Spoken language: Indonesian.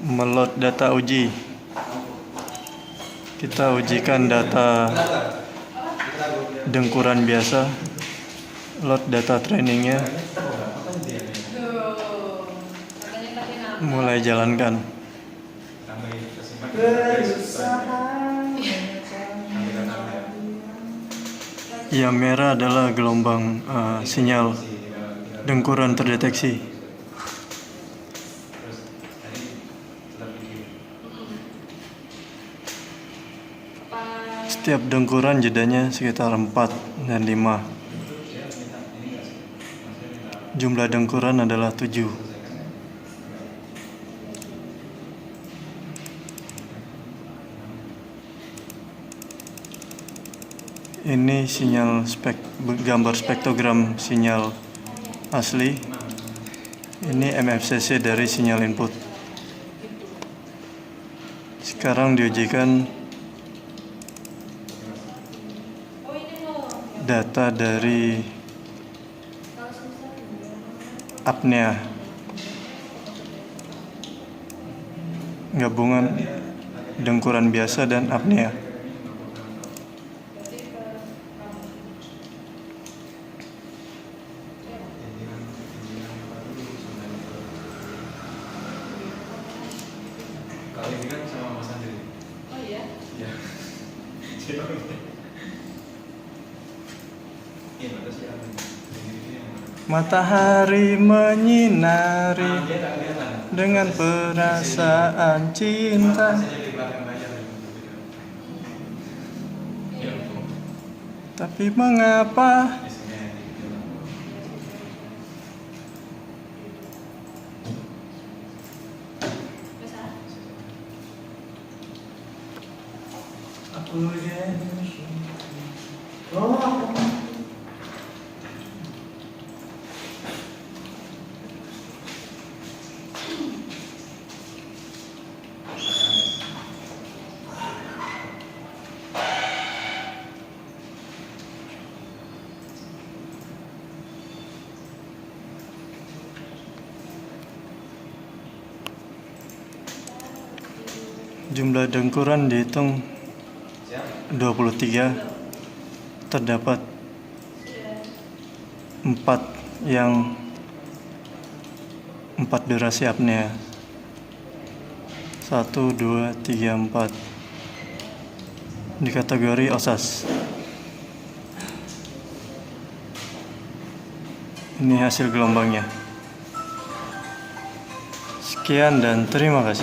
Meload data uji. Kita ujikan data dengkuran biasa. Load data trainingnya. Mulai jalankan. Yang merah adalah gelombang sinyal dengkuran terdeteksi. Setiap dengkuran jedanya sekitar 4 dan 5. Jumlah dengkuran adalah 7. Ini sinyal gambar spektrogram sinyal asli. Ini MFCC dari sinyal input. Sekarang diujikan data dari apnea, gabungan dengkuran biasa dan apnea. Kalau ini kan sama Mas Andri. Oh iya? Iya. Matahari menyinari dengan perasaan cinta, tapi mengapa jumlah dengkuran dihitung 23, terdapat 4 durasi apnea. 1, 2, 3, 4 di kategori OSAS. Ini hasil gelombangnya. Sekian dan terima kasih.